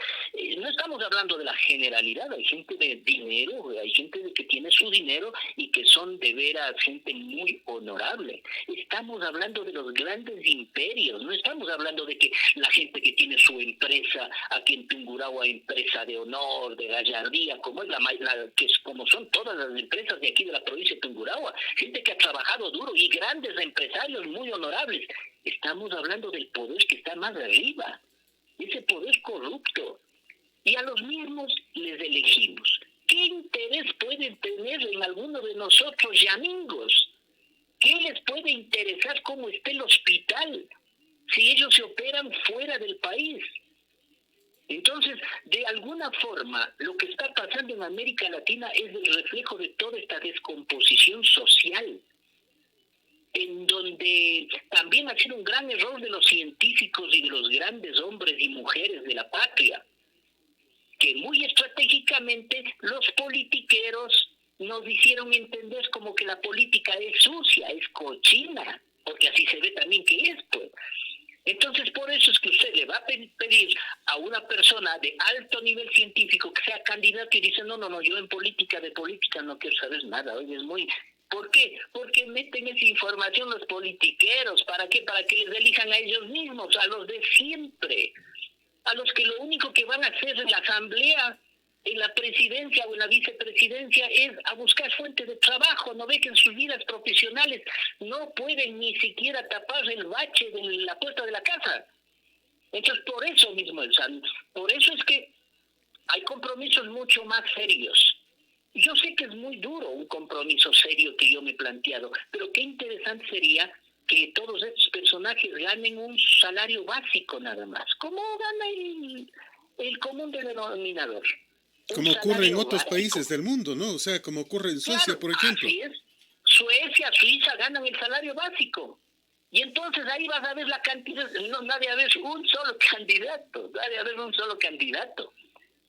no estamos hablando de la generalidad, hay gente de dinero, hay gente que tiene su dinero y que son de veras gente muy honorable. Estamos hablando de los grandes imperios, no estamos hablando de que la gente que tiene su empresa aquí en Tungurahua, empresa de honor, de gallardía, como es que es como son todas las empresas de aquí de la provincia de Tungurahua, gente que ha trabajado duro y grandes empresarios muy honorables. Estamos hablando del poder que está más arriba, ese poder corrupto, y a los mismos les elegimos. ¿Qué interés pueden tener en alguno de nosotros, yamingos? ¿Qué les puede interesar cómo esté el hospital si ellos se operan fuera del país? Entonces, de alguna forma, lo que está pasando en América Latina es el reflejo de toda esta descomposición social, en donde también ha sido un gran error de los científicos y de los grandes hombres y mujeres de la patria, que muy estratégicamente los politiqueros nos hicieron entender como que la política es sucia, es cochina, porque así se ve también que es, pues. Entonces, por eso es que usted le va a pedir a una persona de alto nivel científico que sea candidato y dice, no, yo de política no quiero saber nada. Oye, es muy... ¿Por qué? Porque meten esa información los politiqueros. ¿Para qué? Para que les elijan a ellos mismos, a los de siempre, a los que lo único que van a hacer en la asamblea, en la presidencia o en la vicepresidencia es a buscar fuentes de trabajo. No ve que en sus vidas profesionales no pueden ni siquiera tapar el bache de la puerta de la casa. Entonces, por eso mismo, por eso es que hay compromisos mucho más serios. Yo sé que es muy duro un compromiso serio que yo me he planteado, pero qué interesante sería que todos estos personajes ganen un salario básico nada más. ¿Cómo gana el común denominador? Como ocurre en otros países del mundo, ¿no? O sea, como ocurre en Suecia, Claro, por ejemplo. así es. Suecia, Suiza ganan el salario básico. Y entonces ahí vas a ver la cantidad, no debe haber un solo candidato, debe haber un solo candidato.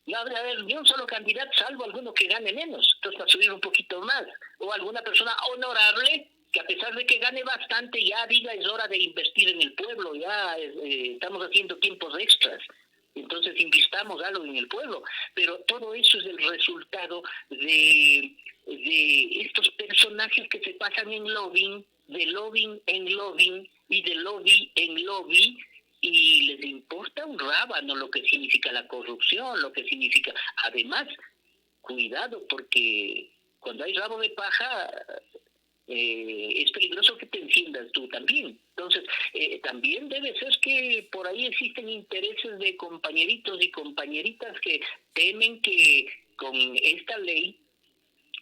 No debe haber ni un solo candidato, salvo alguno que gane menos, entonces para subir un poquito más. O alguna persona honorable que a pesar de que gane bastante, ya diga es hora de invertir en el pueblo, ya estamos haciendo tiempos extras. Entonces invistamos algo en el pueblo, pero todo eso es el resultado de estos personajes que se pasan en lobbying, de lobbying en lobbying y de lobby en lobby, y les importa un rábano lo que significa la corrupción, lo que significa. Además, cuidado, porque cuando hay rabo de paja, es peligroso que te enciendas tú también. Entonces, también debe ser que por ahí existen intereses de compañeritos y compañeritas que temen que con esta ley,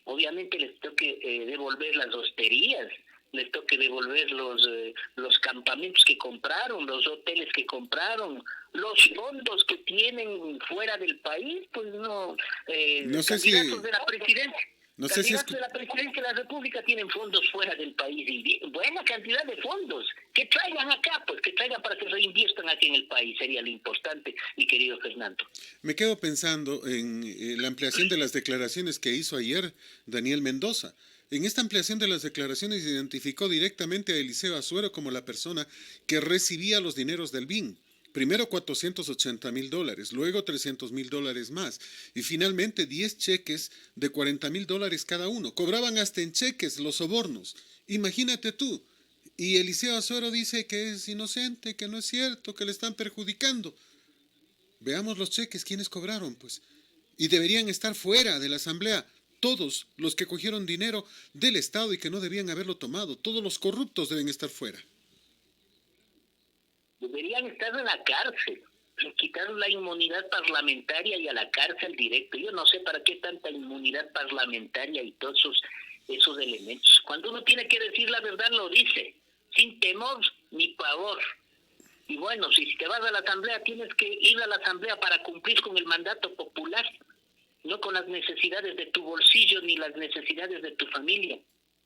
obviamente les toque devolver las hosterías, les toque devolver los campamentos que compraron, los hoteles que compraron, los fondos que tienen fuera del país, pues no, No sé candidatos de la presidencia. No sé si Candidatos de la presidencia de la República tienen fondos fuera del país y buena cantidad de fondos. Que traigan acá, pues que traigan para que reinviertan aquí en el país, sería lo importante, mi querido Fernando. Me quedo pensando en la ampliación de las declaraciones que hizo ayer Daniel Mendoza. En esta ampliación de las declaraciones identificó directamente a Eliseo Azuero como la persona que recibía los dineros del BIN. Primero $480,000, luego $300,000 más y finalmente 10 cheques de $40,000 cada uno. Cobraban hasta en cheques los sobornos. Imagínate tú. Y Eliseo Azuero dice que es inocente, que no es cierto, que le están perjudicando. Veamos los cheques, ¿quiénes cobraron? Pues, y deberían estar fuera de la asamblea todos los que cogieron dinero del Estado y que no debían haberlo tomado. Todos los corruptos deben estar fuera. Deberían estar en la cárcel, quitar la inmunidad parlamentaria y a la cárcel directo. Yo no sé para qué tanta inmunidad parlamentaria y todos esos elementos. Cuando uno tiene que decir la verdad, lo dice. sin temor ni pavor. Y bueno, si te vas a la asamblea, tienes que ir a la asamblea para cumplir con el mandato popular, no con las necesidades de tu bolsillo ni las necesidades de tu familia,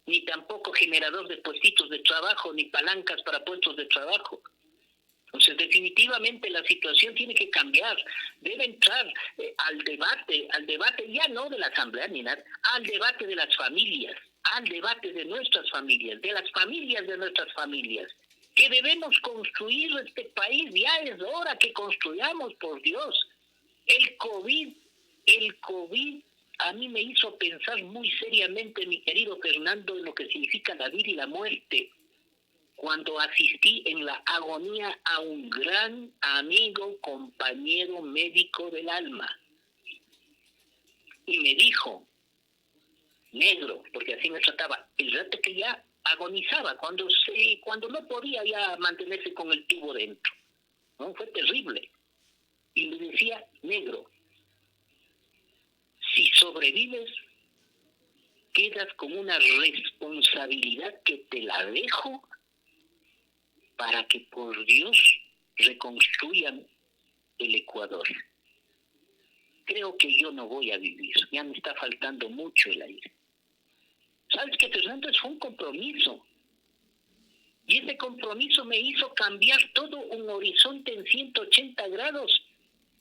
ni tampoco generador de puestitos de trabajo, ni palancas para puestos de trabajo. Entonces, definitivamente la situación tiene que cambiar. Debe entrar al debate ya no de la asamblea ni nada, al debate de las familias, al debate de nuestras familias, de las familias de nuestras familias, que debemos construir este país. Ya es hora que construyamos, por Dios. El COVID a mí me hizo pensar muy seriamente, mi querido Fernando, en lo que significa la vida y la muerte, cuando asistí en la agonía a un gran amigo, compañero médico del alma. Y me dijo, negro, porque así me trataba, el rato que ya agonizaba, cuando no podía ya mantenerse con el tubo dentro, ¿no? Fue terrible. Y me decía, negro, si sobrevives, quedas con una responsabilidad que te la dejo para que por Dios reconstruyan el Ecuador. Creo que yo no voy a vivir, ya me está faltando mucho el aire. ¿Sabes qué, Fernando? Es un compromiso. Y ese compromiso me hizo cambiar todo un horizonte en 180 grados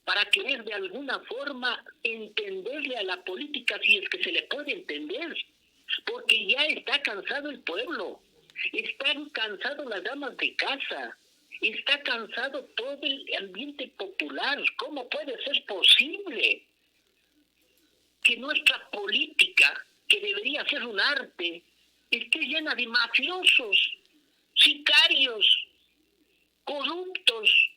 para querer de alguna forma entenderle a la política, si es que se le puede entender. Porque ya está cansado el pueblo, están cansados las damas de casa, está cansado todo el ambiente popular. ¿Cómo puede ser posible que nuestra política, que debería ser un arte, esté llena de mafiosos, sicarios, corruptos?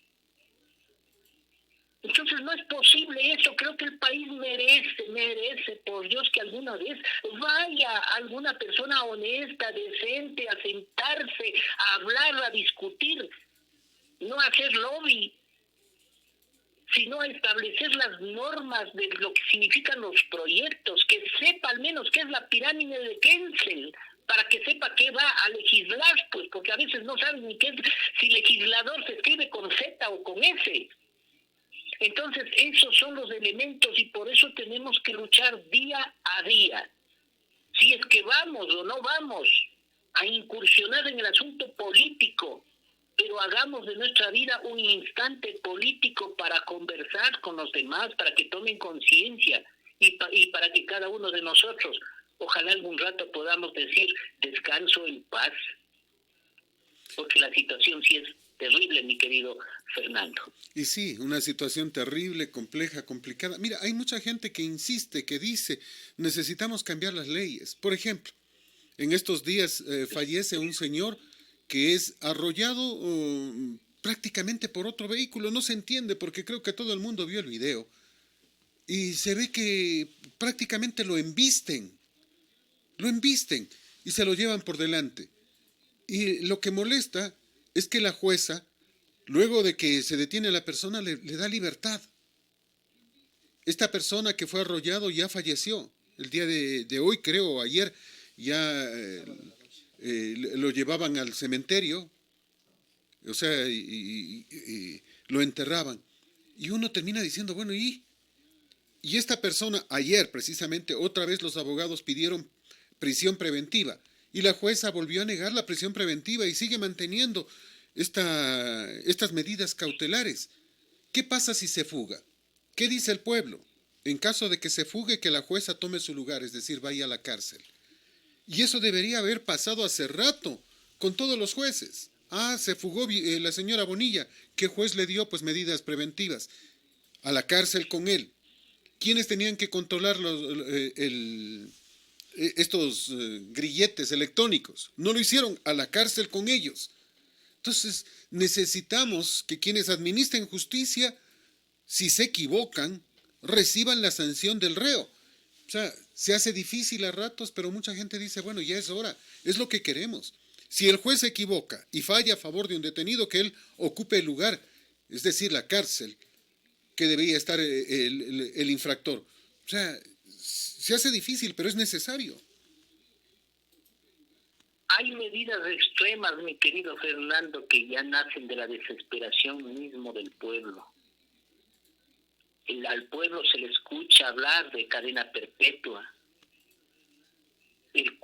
Entonces no es posible eso. Creo que el país merece, por Dios, que alguna vez vaya alguna persona honesta, decente, a sentarse, a hablar, a discutir, no a hacer lobby, sino a establecer las normas de lo que significan los proyectos, que sepa al menos qué es la pirámide de Kensel, para que sepa qué va a legislar, pues, porque a veces no saben ni qué es, si legislador se escribe con Z o con S. Entonces, esos son los elementos y por eso tenemos que luchar día a día. Si es que vamos o no vamos a incursionar en el asunto político, pero hagamos de nuestra vida un instante político para conversar con los demás, para que tomen conciencia y para que cada uno de nosotros, ojalá algún rato podamos decir descanso en paz, porque la situación sí es terrible, mi querido Fernando. Y sí, una situación terrible, compleja, complicada. Mira, hay mucha gente que insiste, que dice, necesitamos cambiar las leyes. Por ejemplo, en estos días fallece un señor que es arrollado prácticamente por otro vehículo. No se entiende porque creo que todo el mundo vio el video. Y se ve que prácticamente lo embisten y se lo llevan por delante. Y lo que molesta es que la jueza, luego de que se detiene a la persona, le da libertad. Esta persona que fue arrollado ya falleció. El día de hoy, creo, ayer, ya lo llevaban al cementerio, o sea, y lo enterraban. Y uno termina diciendo, bueno, ¿y esta persona, ayer precisamente, otra vez los abogados pidieron prisión preventiva, y la jueza volvió a negar la prisión preventiva y sigue manteniendo estas medidas cautelares? ¿Qué pasa si se fuga? ¿Qué dice el pueblo? En caso de que se fugue, que la jueza tome su lugar, es decir, vaya a la cárcel. Y eso debería haber pasado hace rato con todos los jueces. Se fugó la señora Bonilla. ¿Qué juez le dio? Pues medidas preventivas. A la cárcel con él. ¿Quiénes tenían que controlar estos grilletes electrónicos? No lo hicieron. A la cárcel con ellos. Entonces, necesitamos que quienes administren justicia, si se equivocan, reciban la sanción del reo. O sea, se hace difícil a ratos, pero mucha gente dice, bueno, ya es hora, es lo que queremos. Si el juez se equivoca y falla a favor de un detenido, que él ocupe el lugar, es decir, la cárcel, que debería estar el infractor. O sea, se hace difícil, pero es necesario. Hay medidas extremas, mi querido Fernando, que ya nacen de la desesperación mismo del pueblo. Al pueblo se le escucha hablar de cadena perpetua. El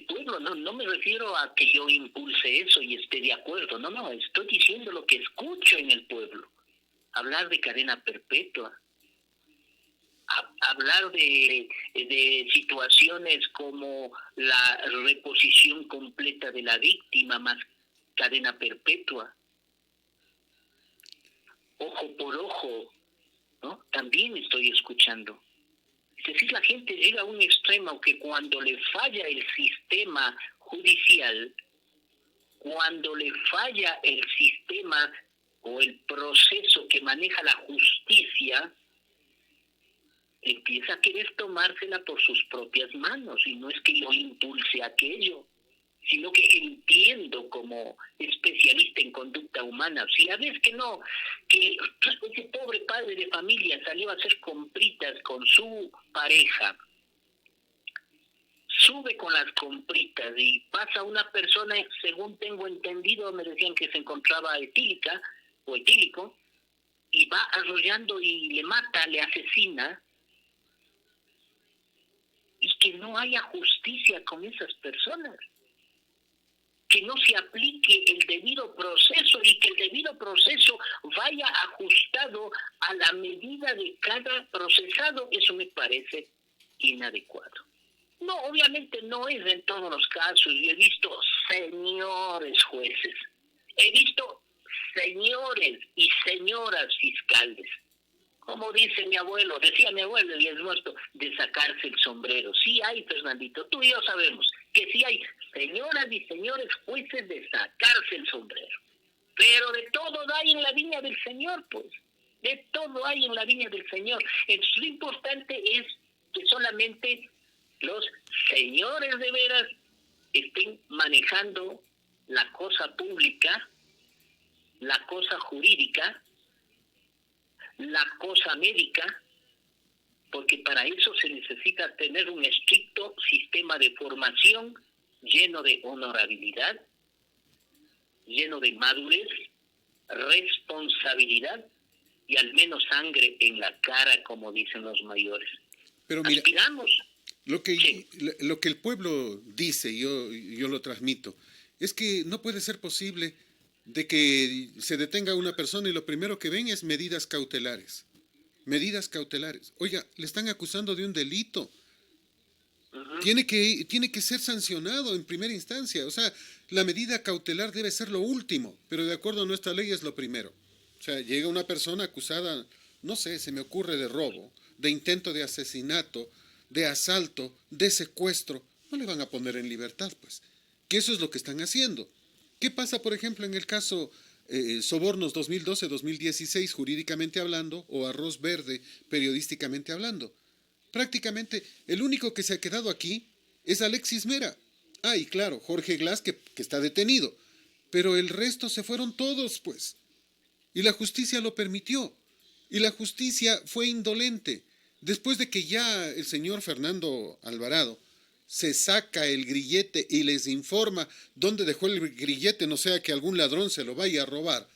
pueblo, no me refiero a que yo impulse eso y esté de acuerdo, no, estoy diciendo lo que escucho en el pueblo. Hablar de cadena perpetua, hablar de situaciones como la reposición completa de la víctima más cadena perpetua, ojo por ojo, ¿no? También estoy escuchando. Es decir, la gente llega a un extremo que cuando le falla el sistema judicial, cuando le falla el sistema o el proceso que maneja la justicia, empieza a querer tomársela por sus propias manos. Y no es que yo impulse aquello, sino que entiendo como especialista en conducta humana. Si ya ves que no, que ese pobre padre de familia salió a hacer compritas con su pareja, sube con las compritas y pasa una persona, según tengo entendido, me decían que se encontraba etílica o etílico, y va arrollando y le mata, le asesina, y que no haya justicia con esas personas, que no se aplique el debido proceso y que el debido proceso vaya ajustado a la medida de cada procesado. Eso me parece inadecuado. No, obviamente no es en todos los casos. Yo he visto señores jueces, he visto señores y señoras fiscales, como dice mi abuelo, decía mi abuelo y es muerto, de sacarse el sombrero. Sí hay, Fernandito, tú y yo sabemos que sí hay señoras y señores jueces de sacarse el sombrero. Pero de todo hay en la viña del Señor, pues. De todo hay en la viña del Señor. Entonces, lo importante es que solamente los señores de veras estén manejando la cosa pública, la cosa jurídica, la cosa médica, porque para eso se necesita tener un estricto sistema de formación lleno de honorabilidad, lleno de madurez, responsabilidad y al menos sangre en la cara, como dicen los mayores. Pero mira, aspiramos. Lo que, Sí. lo que el pueblo dice, yo lo transmito, es que no puede ser posible de que se detenga a una persona y lo primero que ven es medidas cautelares. Medidas cautelares. Oiga, le están acusando de un delito. Uh-huh. Tiene que ser sancionado en primera instancia. O sea, la medida cautelar debe ser lo último, pero de acuerdo a nuestra ley es lo primero. O sea, llega una persona acusada, no sé, se me ocurre de robo, de intento de asesinato, de asalto, de secuestro, no le van a poner en libertad, pues. Que eso es lo que están haciendo. ¿Qué pasa, por ejemplo, en el caso Sobornos 2012-2016, jurídicamente hablando, o Arroz Verde, periodísticamente hablando? Prácticamente el único que se ha quedado aquí es Alexis Mera. Ah, y claro, Jorge Glass, que está detenido. Pero el resto se fueron todos, pues. Y la justicia lo permitió. Y la justicia fue indolente. Después de que ya el señor Fernando Alvarado se saca el grillete y les informa dónde dejó el grillete, no sea que algún ladrón se lo vaya a robar,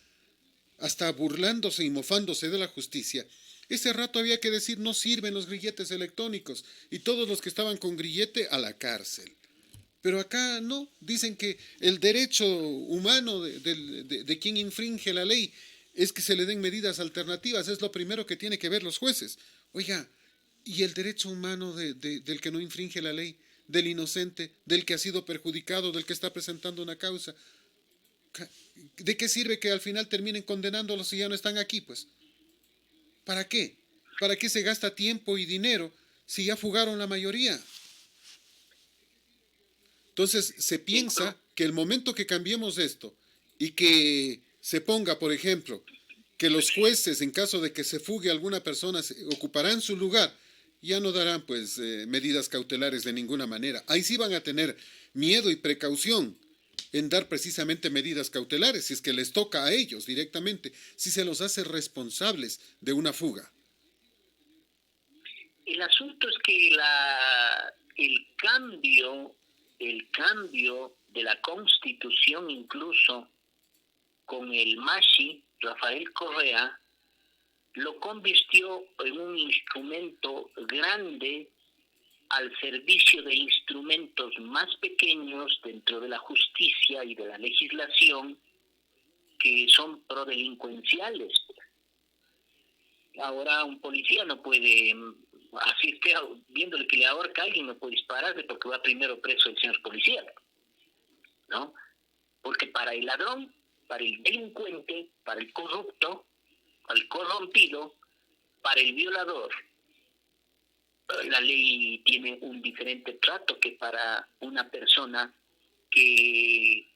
hasta burlándose y mofándose de la justicia, ese rato había que decir no sirven los grilletes electrónicos y todos los que estaban con grillete a la cárcel. Pero acá no, dicen que el derecho humano de quien infringe la ley es que se le den medidas alternativas, es lo primero que tiene que ver los jueces. Oiga, ¿y el derecho humano del que no infringe la ley, del inocente, del que ha sido perjudicado, del que está presentando una causa? ¿De qué sirve que al final terminen condenándolos si ya no están aquí, pues? ¿Para qué? ¿Para qué se gasta tiempo y dinero si ya fugaron la mayoría? Entonces se piensa que el momento que cambiemos esto y que se ponga, por ejemplo, que los jueces, en caso de que se fugue alguna persona, ocuparán su lugar, ya no darán pues medidas cautelares de ninguna manera. Ahí sí van a tener miedo y precaución en dar precisamente medidas cautelares, si es que les toca a ellos directamente, si se los hace responsables de una fuga. El asunto es que el cambio de la Constitución, incluso con el MASHI, Rafael Correa, lo convirtió en un instrumento grande al servicio de instrumentos más pequeños dentro de la justicia y de la legislación que son prodelincuenciales. Ahora un policía no puede, así esté viéndole que le ahorca a alguien, no puede dispararle porque va primero preso el señor policía, ¿no? Porque para el ladrón, para el delincuente, para el corrupto, para el corrompido, para el violador, la ley tiene un diferente trato que para una persona que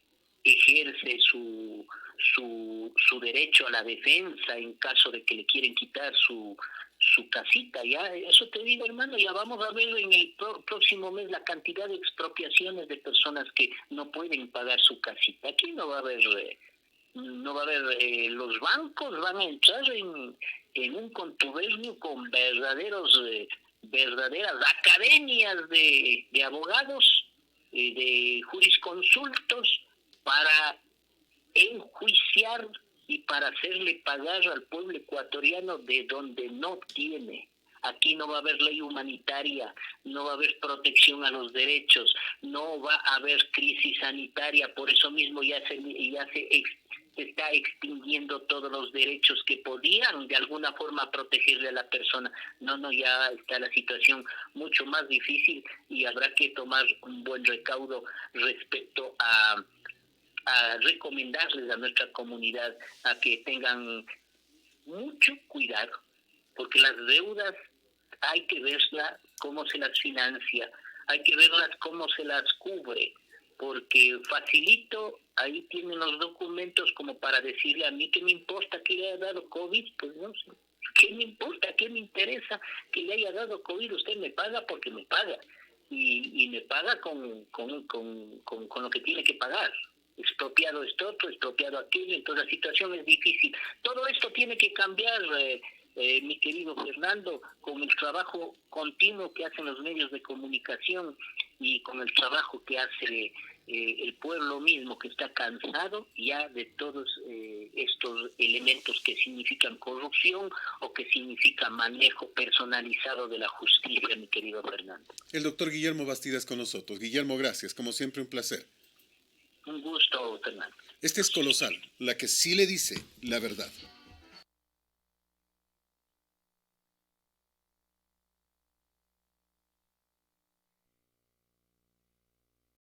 ejerce su derecho a la defensa en caso de que le quieren quitar su casita. Ya, eso te digo, hermano, ya vamos a ver en el próximo mes la cantidad de expropiaciones de personas que no pueden pagar su casita. Aquí no va a haber los bancos van a entrar en un contubernio con verdaderas academias de abogados, de jurisconsultos, para enjuiciar y para hacerle pagar al pueblo ecuatoriano de donde no tiene. Aquí no va a haber ley humanitaria, no va a haber protección a los derechos, no va a haber crisis sanitaria, por eso mismo ya se está extinguiendo todos los derechos que podían de alguna forma protegerle a la persona. No, ya está la situación mucho más difícil y habrá que tomar un buen recaudo respecto a recomendarles a nuestra comunidad a que tengan mucho cuidado, porque las deudas hay que verlas cómo se las financia, hay que verlas cómo se las cubre, porque facilito, ahí tienen los documentos como para decirle a mí que me importa que le haya dado COVID, pues no sé, ¿qué me importa? ¿Qué me interesa que le haya dado COVID? Usted me paga porque me paga, y me paga con lo que tiene que pagar. Expropiado esto otro, expropiado aquello, entonces la situación es difícil. Todo esto tiene que cambiar, mi querido Fernando, con el trabajo continuo que hacen los medios de comunicación y con el trabajo que hace el pueblo mismo, que está cansado ya de todos estos elementos que significan corrupción o que significan manejo personalizado de la justicia, mi querido Fernando. El doctor Guillermo Bastidas con nosotros. Guillermo, gracias. Como siempre, un placer. Un gusto, Fernando. Este es Colosal, la que sí le dice la verdad.